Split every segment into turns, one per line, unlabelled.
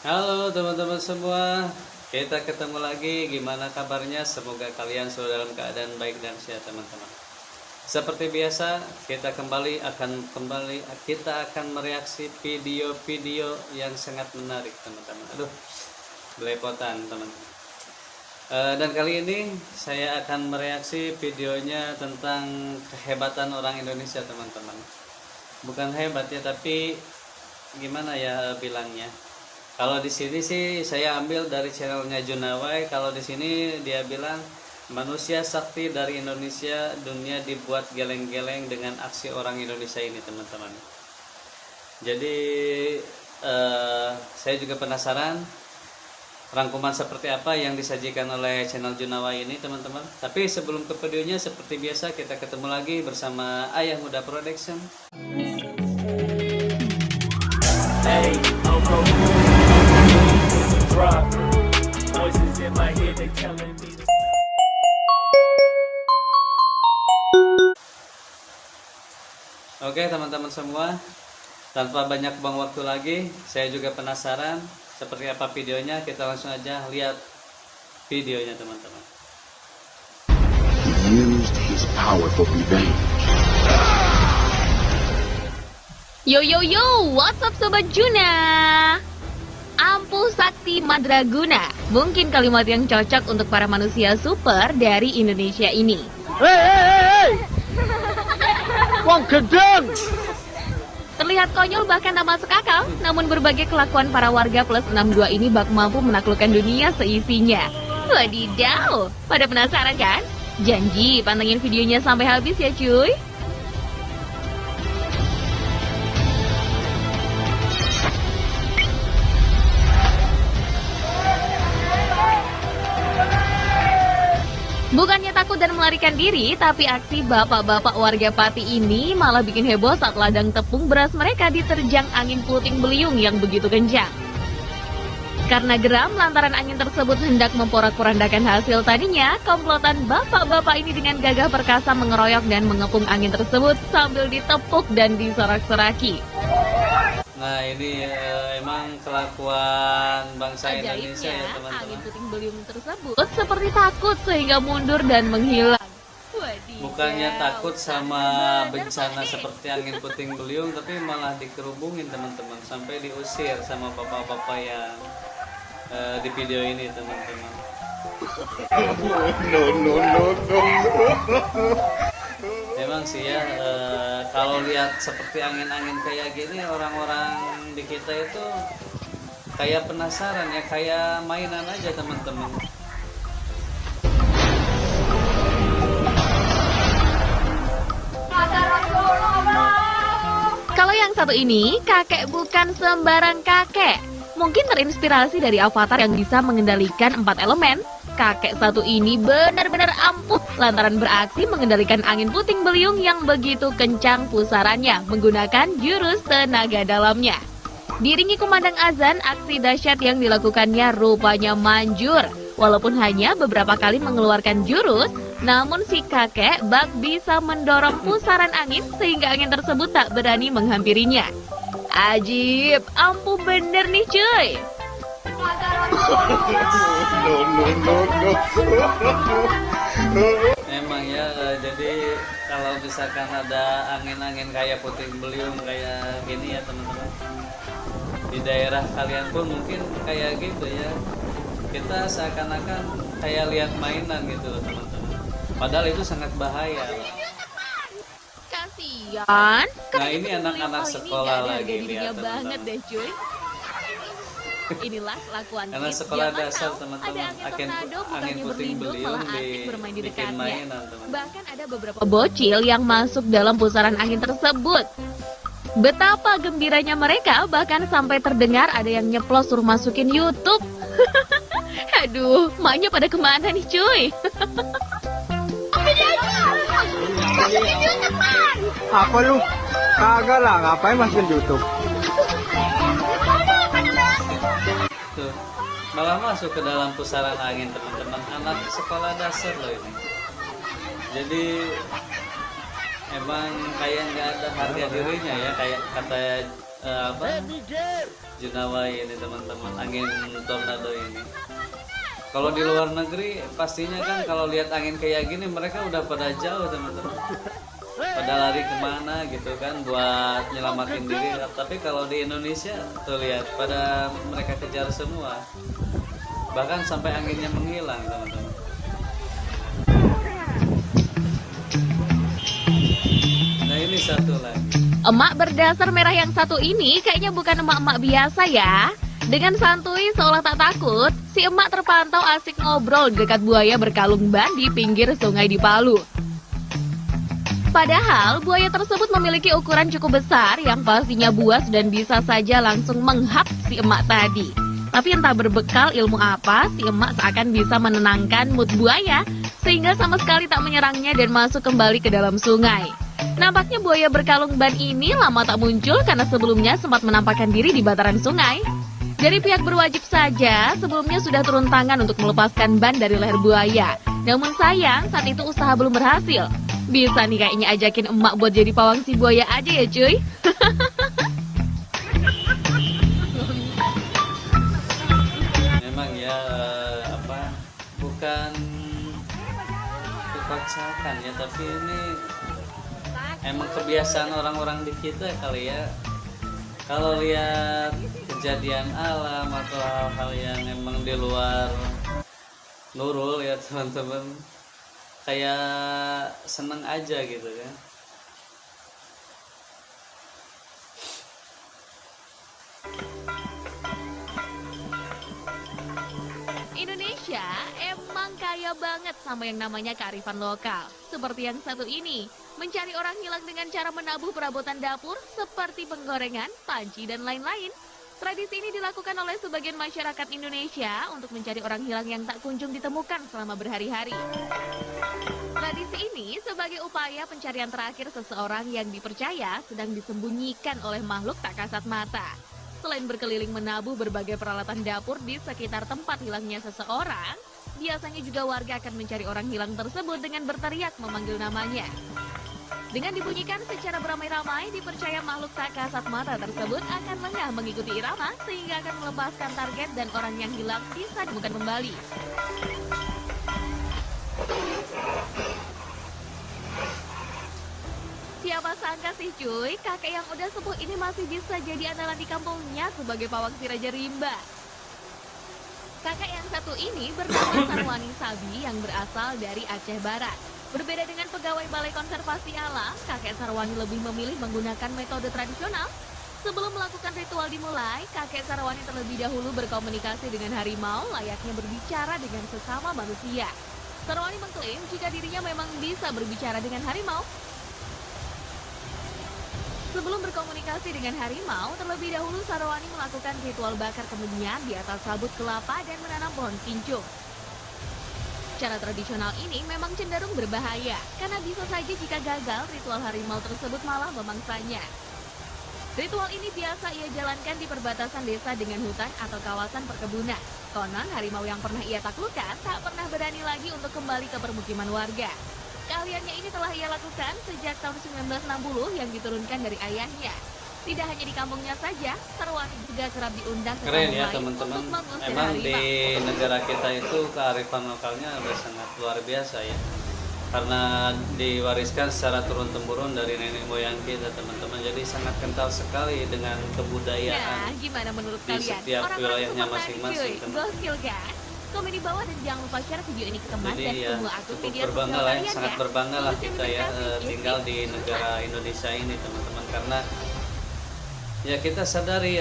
Halo teman-teman semua, kita ketemu lagi. Gimana kabarnya? Semoga kalian selalu dalam keadaan baik dan sehat teman-teman. Seperti biasa, kita akan mereaksi video-video yang sangat menarik teman-teman. Aduh, belepotan teman-teman. Dan kali ini saya akan mereaksi videonya tentang kehebatan orang Indonesia teman-teman. Bukan hebat ya, tapi gimana ya bilangnya? Kalau di sini sih saya ambil dari channelnya Junaway. Kalau di sini dia bilang manusia sakti dari Indonesia, dunia dibuat geleng-geleng dengan aksi orang Indonesia ini teman-teman. Jadi saya juga penasaran rangkuman seperti apa yang disajikan oleh channel Junaway ini teman-teman. Tapi sebelum ke videonya, seperti biasa kita ketemu lagi bersama Ayah Muda Production. Hey, Oke teman-teman semua, tanpa banyak buang waktu lagi, saya juga penasaran seperti apa videonya. Kita langsung aja lihat videonya teman-teman.
Used his power for revenge.
Yo yo yo, what's up Sobat Juna? Ampuh Sakti Madraguna, mungkin kalimat yang cocok untuk para manusia super dari Indonesia ini.
Hei! Wong gedeng!
Terlihat konyol bahkan tak masuk akal, namun berbagai kelakuan para warga plus 62 ini bak mampu menaklukkan dunia seisinya. Wadidaw, pada penasaran kan? Janji pantengin videonya sampai habis ya cuy. Bukannya takut dan melarikan diri, tapi aksi bapak-bapak warga Pati ini malah bikin heboh saat ladang tepung beras mereka diterjang angin puting beliung yang begitu kencang. Karena geram lantaran angin tersebut hendak memporak-porandakan hasil tadinya, komplotan bapak-bapak ini dengan gagah perkasa mengeroyok dan mengepung angin tersebut sambil ditepuk dan disorak-soraki.
Nah ini emang kelakuan bangsa Indonesia ya
Ajaibnya,
teman-teman.
angin puting beliung tersebut seperti takut sehingga mundur dan menghilang. Wadidaw.
Bukannya takut sama bencana seperti angin puting beliung, tapi malah dikerubungin teman-teman, sampai diusir sama bapak-bapak yang di video ini teman-teman. Memang sih ya, kalau lihat seperti angin-angin kayak gini, orang-orang di kita itu kayak penasaran ya, kayak mainan aja teman-teman.
Kalau yang satu ini, kakek bukan sembarang kakek. Mungkin terinspirasi dari Avatar yang bisa mengendalikan 4 elemen. Kakek satu ini benar-benar ampuh lantaran beraksi mengendalikan angin puting beliung yang begitu kencang pusarannya menggunakan jurus tenaga dalamnya. Diringi kumandang azan, aksi dahsyat yang dilakukannya rupanya manjur. Walaupun hanya beberapa kali mengeluarkan jurus, namun si kakek bak bisa mendorong pusaran angin sehingga angin tersebut tak berani menghampirinya. Ajib, ampuh bener nih cuy.
Emang ya, jadi kalau misalkan ada angin-angin kayak puting beliung kayak gini ya teman-teman, di daerah kalian pun mungkin kayak gitu ya, kita seakan-akan kayak lihat mainan gitu loh teman-teman, padahal itu sangat bahaya loh.
Kasian.
Nah ini anak-anak sekolah lagi lihat
banget
teman-teman.
deh cuy. Inilah kelakuan
Karena
kids
sekolah
zaman
dasar
now.
teman-teman,
Ada angin tornado
angin
bukannya
puting
berlindung
beliung
malah asik bermain di
dibikin
dekatnya.
mainan teman-teman.
Bahkan ada beberapa bocil yang masuk dalam pusaran angin tersebut. Betapa gembiranya mereka, bahkan sampai terdengar ada yang nyeplos suruh masukin YouTube. Aduh, maknya pada kemana nih cuy?
Apa lu? Kagak lah, ngapain masukin YouTube?
Tuh, malah masuk ke dalam pusaran angin teman-teman, anak sekolah dasar loh ini. Jadi emang kayak nggak ada harga dirinya ya, kayak kata apa Junawai ini teman-teman, angin tornado ini. Kalau di luar negeri pastinya kan kalau lihat angin kayak gini mereka udah pada jauh teman-teman, pada lari kemana gitu kan buat nyelamatin diri. Tapi kalau di Indonesia tuh lihat pada mereka kejar semua, bahkan sampai anginnya menghilang teman-teman. Nah ini satu lagi.
Emak berdasar merah yang satu ini kayaknya bukan emak-emak biasa ya. Dengan santuy seolah tak takut, si emak terpantau asik ngobrol di dekat buaya berkalung ban di pinggir sungai di Palu. Padahal buaya tersebut memiliki ukuran cukup besar yang pastinya buas dan bisa saja langsung menghap si emak tadi. Tapi entah berbekal ilmu apa, si emak seakan bisa menenangkan mood buaya sehingga sama sekali tak menyerangnya dan masuk kembali ke dalam sungai. Nampaknya buaya berkalung ban ini lama tak muncul karena sebelumnya sempat menampakkan diri di bantaran sungai. Dari pihak berwajib saja, sebelumnya sudah turun tangan untuk melepaskan ban dari leher buaya. Namun sayang, saat itu usaha belum berhasil. Bisa nih kayaknya ajakin emak buat jadi pawang si buaya aja ya cuy.
Memang ya bukan kekocak ya, tapi ini emang kebiasaan orang-orang di kita kali ya. Kalau lihat kejadian alam atau hal-hal yang emang di luar nurul ya teman-teman, kayak seneng aja gitu kan.
Indonesia emang kaya banget sama yang namanya kearifan lokal. Seperti yang satu ini, mencari orang hilang dengan cara menabuh perabotan dapur seperti penggorengan, panci, dan lain-lain. Tradisi ini dilakukan oleh sebagian masyarakat Indonesia untuk mencari orang hilang yang tak kunjung ditemukan selama berhari-hari. Tradisi ini sebagai upaya pencarian terakhir seseorang yang dipercaya sedang disembunyikan oleh makhluk tak kasat mata. Selain berkeliling menabuh berbagai peralatan dapur di sekitar tempat hilangnya seseorang, biasanya juga warga akan mencari orang hilang tersebut dengan berteriak memanggil namanya. Dengan dibunyikan secara beramai-ramai, dipercaya makhluk tak kasat mata tersebut akan lengah mengikuti irama sehingga akan melepaskan target dan orang yang hilang bisa ditemukan kembali. Siapa sangka sih cuy, kakek yang udah sepuh ini masih bisa jadi andalan di kampungnya sebagai pawang si Raja Rimba. Kakek yang satu ini bernama Sarwani Sabi yang berasal dari Aceh Barat. Berbeda dengan pegawai Balai Konservasi Alam, kakek Sarwani lebih memilih menggunakan metode tradisional. Sebelum melakukan ritual dimulai, kakek Sarwani terlebih dahulu berkomunikasi dengan harimau layaknya berbicara dengan sesama manusia. Sarwani mengklaim jika dirinya memang bisa berbicara dengan harimau. Sebelum berkomunikasi dengan harimau, terlebih dahulu Sarwani melakukan ritual bakar kemenyan di atas sabut kelapa dan menanam pohon kincung. Cara tradisional ini memang cenderung berbahaya, karena bisa saja jika gagal, ritual harimau tersebut malah memangsanya. Ritual ini biasa ia jalankan di perbatasan desa dengan hutan atau kawasan perkebunan. Konon, harimau yang pernah ia taklukkan tak pernah berani lagi untuk kembali ke permukiman warga. Keahliannya ini telah ia lakukan sejak tahun 1960 yang diturunkan dari ayahnya. Tidak hanya di kampungnya saja, Sarwani juga kerap diundang ke
Keren
kampung
ya
lain
teman-teman.
untuk mengusir
Emang
harimau.
di negara kita itu kearifan lokalnya udah sangat luar biasa ya. Karena diwariskan secara turun-temurun dari nenek moyang kita teman-teman. Jadi sangat kental sekali dengan kebudayaan.
Nah, gimana menurut
di
kalian?
setiap
Orang-orang
wilayahnya
super
masing-masing,
cuy.
teman-teman.
Gokil kan? Komen di bawah dan jangan lupa share video ini ke teman
Jadi
dan
ya
tunggu akun
cukup
media
berbangga
sosial
lah,
kalian
sangat
ya.
berbangga lah
Lulus
kita ya
imunisasi,
tinggal di negara Indonesia ini teman-teman, karena ya kita sadari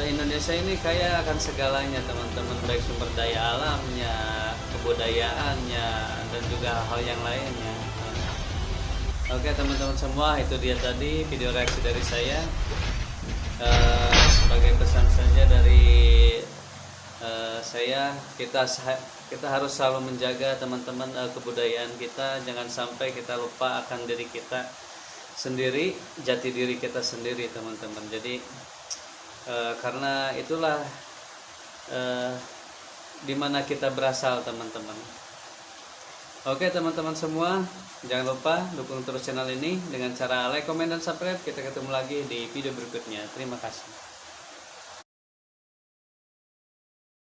Indonesia ini kaya akan segalanya teman-teman, baik sumber daya alamnya, kebudayaannya, dan juga hal yang lainnya. Oke teman-teman semua, itu dia tadi video reaksi dari saya. Sebagai pesan saja dari saya, kita harus selalu menjaga teman-teman kebudayaan kita, jangan sampai kita lupa akan diri kita sendiri, jati diri kita sendiri teman-teman. Jadi karena itulah dimana kita berasal teman-teman. Oke teman-teman semua, jangan lupa dukung terus channel ini dengan cara like, komen, dan subscribe. Kita ketemu lagi di video berikutnya. Terima kasih.